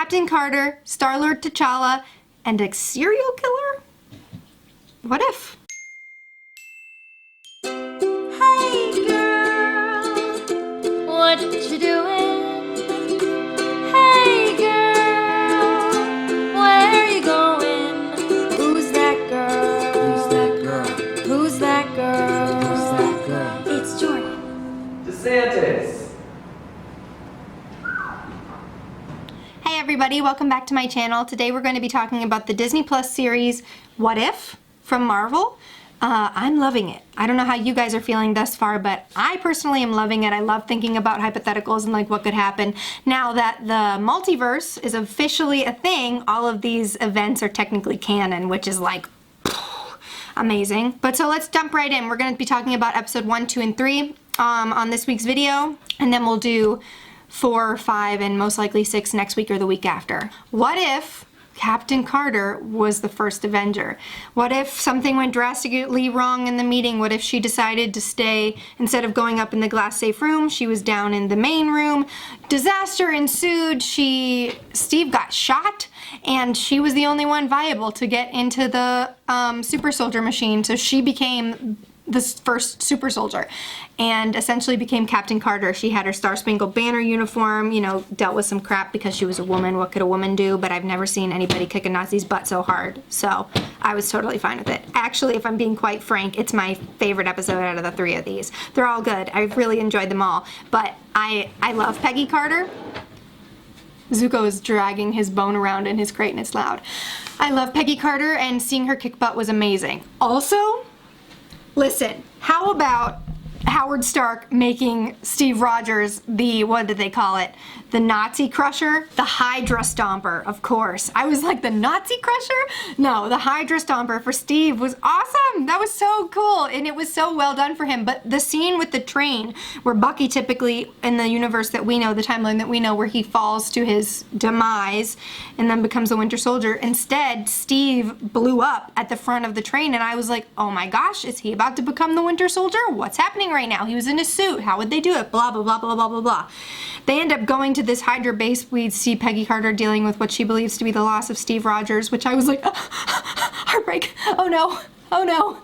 Captain Carter, Star-Lord T'Challa, and a serial killer? What if? Hey girl, what you doing? Hey girl, where you going? Who's that girl? Who's that girl? Who's that girl? Who's that girl? It's Jordan. DeSantis. Hey everybody, welcome back to my channel. Today we're going to be talking about the Disney Plus series, What If? From Marvel. I'm loving it. I don't know how you guys are feeling thus far, but I personally am loving it. I love thinking about hypotheticals and like what could happen. Now that the multiverse is officially a thing, all of these events are technically canon, which is like amazing. But so let's jump right in. We're going to be talking about episode 1, 2, and 3 on this week's video, and then we'll do 4, 5, and most likely 6 next week or the week after. What if Captain Carter was the first Avenger? What if something went drastically wrong in the meeting? What if she decided to stay, instead of going up in the glass safe room, she was down in the main room? Disaster ensued. Steve got shot, and she was the only one viable to get into the super soldier machine, so she became the first super soldier and essentially became Captain Carter. She had her Star-Spangled Banner uniform, you know, dealt with some crap because she was a woman. What could a woman do? But I've never seen anybody kick a Nazi's butt so hard, so I was totally fine with it. Actually, if I'm being quite frank, it's my favorite episode out of the 3 of these. They're all good. I've really enjoyed them all, but I love Peggy Carter. Zuko is dragging his bone around in his crate and it's loud. I love Peggy Carter, and seeing her kick butt was amazing. Also, listen, how about Howard Stark making Steve Rogers the, what did they call it? The Nazi Crusher? The Hydra Stomper, of course. I was like, the Nazi Crusher? No, the Hydra Stomper for Steve was awesome. That was so cool, and it was so well done for him. But the scene with the train, where Bucky typically, in the universe that we know, the timeline that we know, where he falls to his demise and then becomes a Winter Soldier, instead, Steve blew up at the front of the train, and I was like, oh my gosh, is he about to become the Winter Soldier? What's happening right now? He was in a suit. How would they do it? Blah, blah, blah, blah, blah, blah, blah. They end up going to this Hydra base. We see Peggy Carter dealing with what she believes to be the loss of Steve Rogers, which I was like, heartbreak. Oh no, oh no.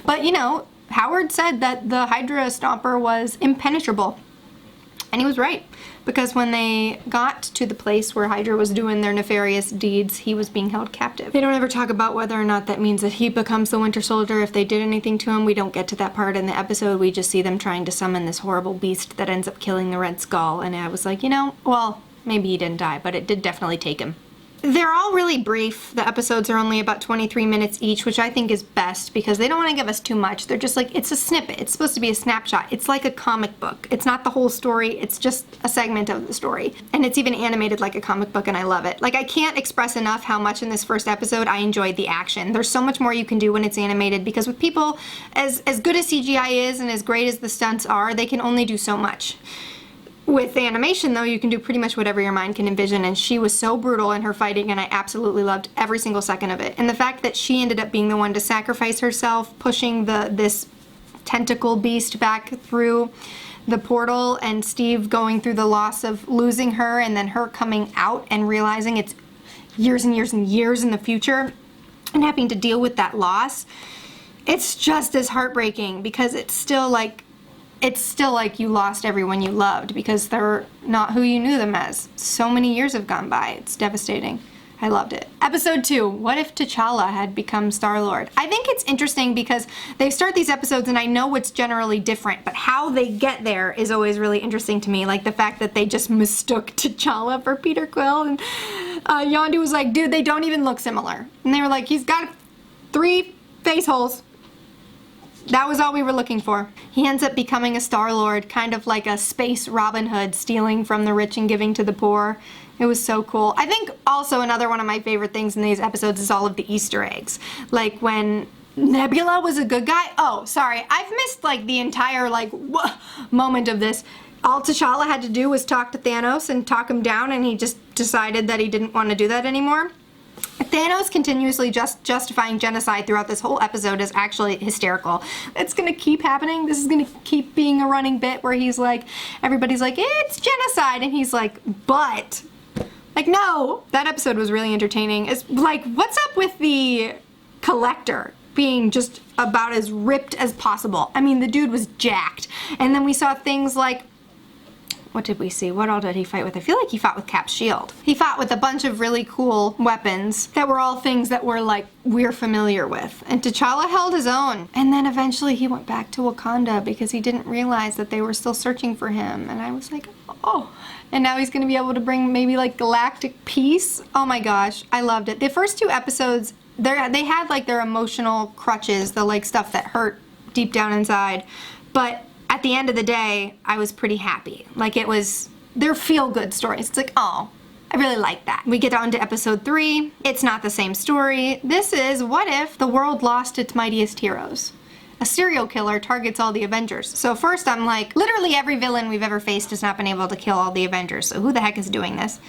But you know, Howard said that the Hydra Stomper was impenetrable. And he was right, because when they got to the place where Hydra was doing their nefarious deeds, he was being held captive. They don't ever talk about whether or not that means that he becomes the Winter Soldier, if they did anything to him. We don't get to that part in the episode. We just see them trying to summon this horrible beast that ends up killing the Red Skull. And I was like, you know, well, maybe he didn't die, but it did definitely take him. They're all really brief. The episodes are only about 23 minutes each, which I think is best because they don't want to give us too much. They're just like, it's a snippet. It's supposed to be a snapshot. It's like a comic book. It's not the whole story. It's just a segment of the story. And it's even animated like a comic book, and I love it. Like, I can't express enough how much in this first episode I enjoyed the action. There's so much more you can do when it's animated, because with people, as good as CGI is and as great as the stunts are, they can only do so much. With animation, though, you can do pretty much whatever your mind can envision, and she was so brutal in her fighting, and I absolutely loved every single second of it. And the fact that she ended up being the one to sacrifice herself, pushing this tentacle beast back through the portal, and Steve going through the loss of losing her, and then her coming out and realizing it's years and years and years in the future, and having to deal with that loss, it's just as heartbreaking, because it's still like you lost everyone you loved because they're not who you knew them as. So many years have gone by. It's devastating. I loved it. Episode 2, what if T'Challa had become Star-Lord? I think it's interesting because they start these episodes and I know it's generally different, but how they get there is always really interesting to me. Like the fact that they just mistook T'Challa for Peter Quill, and Yondu was like, dude, they don't even look similar. And they were like, he's got 3 face holes. That was all we were looking for. He ends up becoming a Star-Lord, kind of like a space Robin Hood, stealing from the rich and giving to the poor. It was so cool. I think also another one of my favorite things in these episodes is all of the Easter eggs. Like when Nebula was a good guy. Oh, sorry. I've missed like the entire moment of this. All T'Challa had to do was talk to Thanos and talk him down, and he just decided that he didn't want to do that anymore. Thanos continuously justifying genocide throughout this whole episode is actually hysterical. It's gonna keep happening. This is gonna keep being a running bit where he's like, everybody's like, it's genocide, and he's like, but Like, no! That episode was really entertaining. It's like, what's up with the Collector being just about as ripped as possible? I mean, the dude was jacked. And then we saw things like, what did we see? What all did he fight with? I feel like he fought with Cap's shield. He fought with a bunch of really cool weapons that were all things that were like, we're familiar with. And T'Challa held his own. And then eventually he went back to Wakanda because he didn't realize that they were still searching for him. And I was like, oh. And now he's gonna be able to bring maybe like galactic peace. Oh my gosh, I loved it. The first 2 episodes, they had like their emotional crutches, the like stuff that hurt deep down inside. But at the end of the day, I was pretty happy. Like, it was, they're feel-good stories. It's like, oh, I really like that. We get on to episode 3. It's not the same story. This is, what if the world lost its mightiest heroes? A serial killer targets all the Avengers. So first I'm like, literally every villain we've ever faced has not been able to kill all the Avengers. So who the heck is doing this?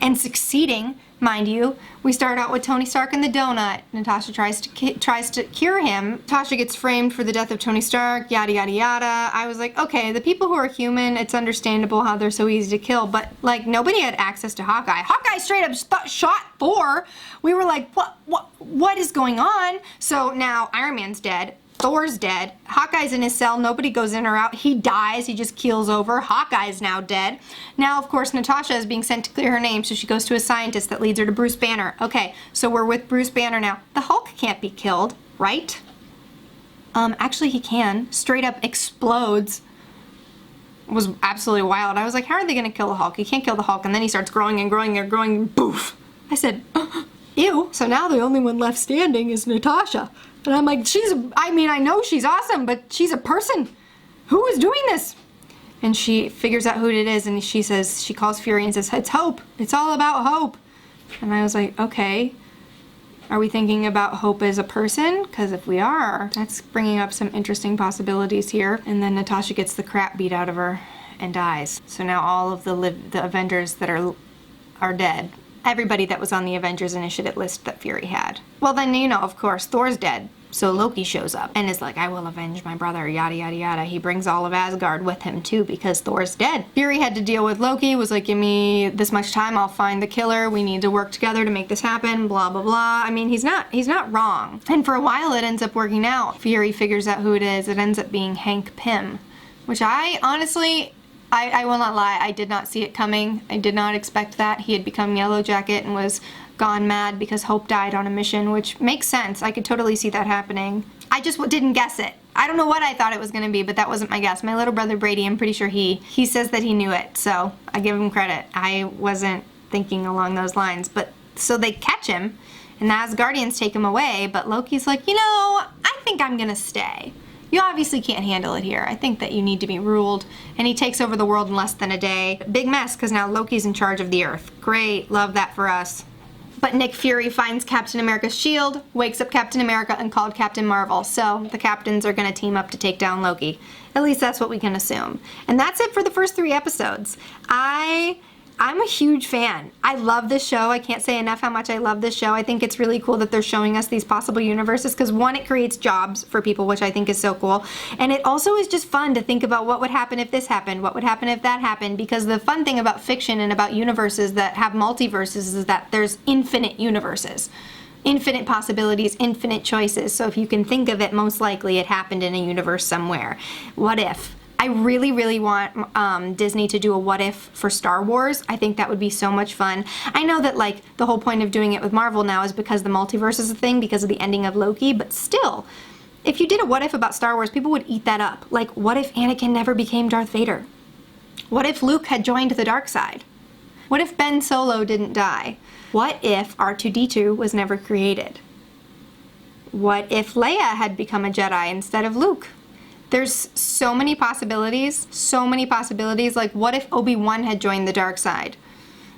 And succeeding, mind you. We start out with Tony Stark and the donut. Natasha tries to cure him. Natasha gets framed for the death of Tony Stark, yada yada yada. I was like, okay, the people who are human, it's understandable how they're so easy to kill, but like nobody had access to Hawkeye. Hawkeye straight up shot Thor. We were like, what is going on? So now Iron Man's dead. Thor's dead. Hawkeye's in his cell. Nobody goes in or out. He dies. He just keels over. Hawkeye's now dead. Now, of course, Natasha is being sent to clear her name, so she goes to a scientist that leads her to Bruce Banner. Okay, so we're with Bruce Banner now. The Hulk can't be killed, right? Actually, he can. Straight up explodes. It was absolutely wild. I was like, how are they going to kill the Hulk? He can't kill the Hulk. And then he starts growing and growing and growing, and poof. I said, ew. So now the only one left standing is Natasha. And I'm like, I know she's awesome, but she's a person. Who is doing this? And she figures out who it is, and she calls Fury and says, it's Hope. It's all about Hope. And I was like, okay. Are we thinking about Hope as a person? Because if we are, that's bringing up some interesting possibilities here. And then Natasha gets the crap beat out of her and dies. So now all of the Avengers that are dead. Everybody that was on the Avengers Initiative list that Fury had. Well then, of course, Thor's dead. So Loki shows up and is like, I will avenge my brother, yada yada yada. He brings all of Asgard with him too because Thor's dead. Fury had to deal with Loki, was like, give me this much time, I'll find the killer. We need to work together to make this happen, blah blah blah. I mean, he's not wrong. And for a while it ends up working out. Fury figures out who it is. It ends up being Hank Pym, which I honestly, I will not lie, I did not see it coming. I did not expect that. He had become Yellow Jacket and was gone mad because Hope died on a mission, which makes sense. I could totally see that happening. I just didn't guess it. I don't know what I thought it was going to be, but that wasn't my guess. My little brother Brady, I'm pretty sure he says that he knew it, so I give him credit. I wasn't thinking along those lines. But so they catch him, and the Asgardians take him away, but Loki's like, I think I'm going to stay. You obviously can't handle it here. I think that you need to be ruled. And he takes over the world in less than a day. Big mess, because now Loki's in charge of the Earth. Great, love that for us. But Nick Fury finds Captain America's shield, wakes up Captain America, and called Captain Marvel. So the captains are going to team up to take down Loki. At least that's what we can assume. And that's it for the first 3 episodes. I'm a huge fan. I love this show. I can't say enough how much I love this show. I think it's really cool that they're showing us these possible universes because, one, it creates jobs for people, which I think is so cool. And it also is just fun to think about what would happen if this happened, what would happen if that happened, because the fun thing about fiction and about universes that have multiverses is that there's infinite universes. Infinite possibilities, infinite choices. So if you can think of it, most likely it happened in a universe somewhere. What if? I really, really want Disney to do a what if for Star Wars. I think that would be so much fun. I know that like the whole point of doing it with Marvel now is because the multiverse is a thing because of the ending of Loki, but still, if you did a what if about Star Wars, people would eat that up. Like, what if Anakin never became Darth Vader? What if Luke had joined the dark side? What if Ben Solo didn't die? What if R2-D2 was never created? What if Leia had become a Jedi instead of Luke? There's so many possibilities, like what if Obi-Wan had joined the dark side?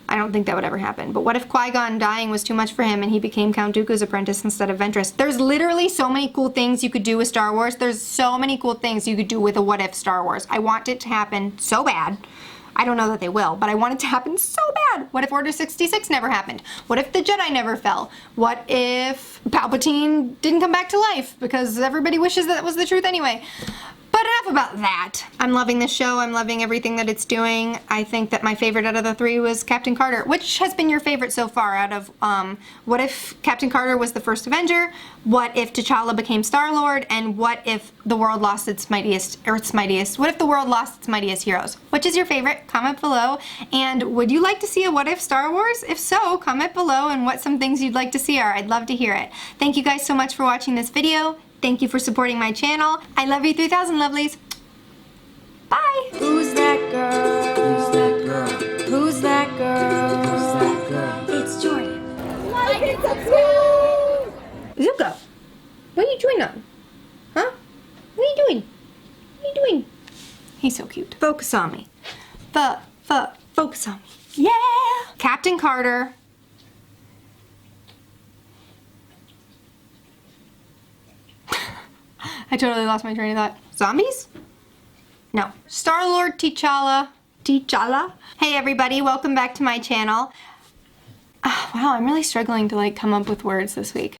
I don't think that would ever happen. But what if Qui-Gon dying was too much for him and he became Count Dooku's apprentice instead of Ventress? There's literally so many cool things you could do with Star Wars. There's so many cool things you could do with a what if Star Wars. I want it to happen so bad. I don't know that they will, but I want it to happen so bad. What if Order 66 never happened? What if the Jedi never fell? What if Palpatine didn't come back to life because everybody wishes that was the truth anyway? But enough about that. I'm loving this show. I'm loving everything that it's doing. I think that my favorite out of the three was Captain Carter. Which has been your favorite so far out of what if Captain Carter was the first Avenger? What if T'Challa became Star-Lord? And what if the world lost its mightiest, what if the world lost its mightiest heroes? Which is your favorite? Comment below. And would you like to see a What If Star Wars? If so, comment below and what some things you'd like to see are. I'd love to hear it. Thank you guys so much for watching this video. Thank you for supporting my channel. I love you 3,000 lovelies. Bye. Who's that girl? Who's that girl? Who's that girl? Who's that girl? It's Jordan. Zuko, what are you doing on? Huh? What are you doing? What are you doing? He's so cute. Focus on me. Focus on me. Yeah! Captain Carter. I totally lost my train of thought. Zombies? No. Star-Lord T'Challa. T'Challa? Hey everybody, welcome back to my channel. Wow, I'm really struggling to come up with words this week.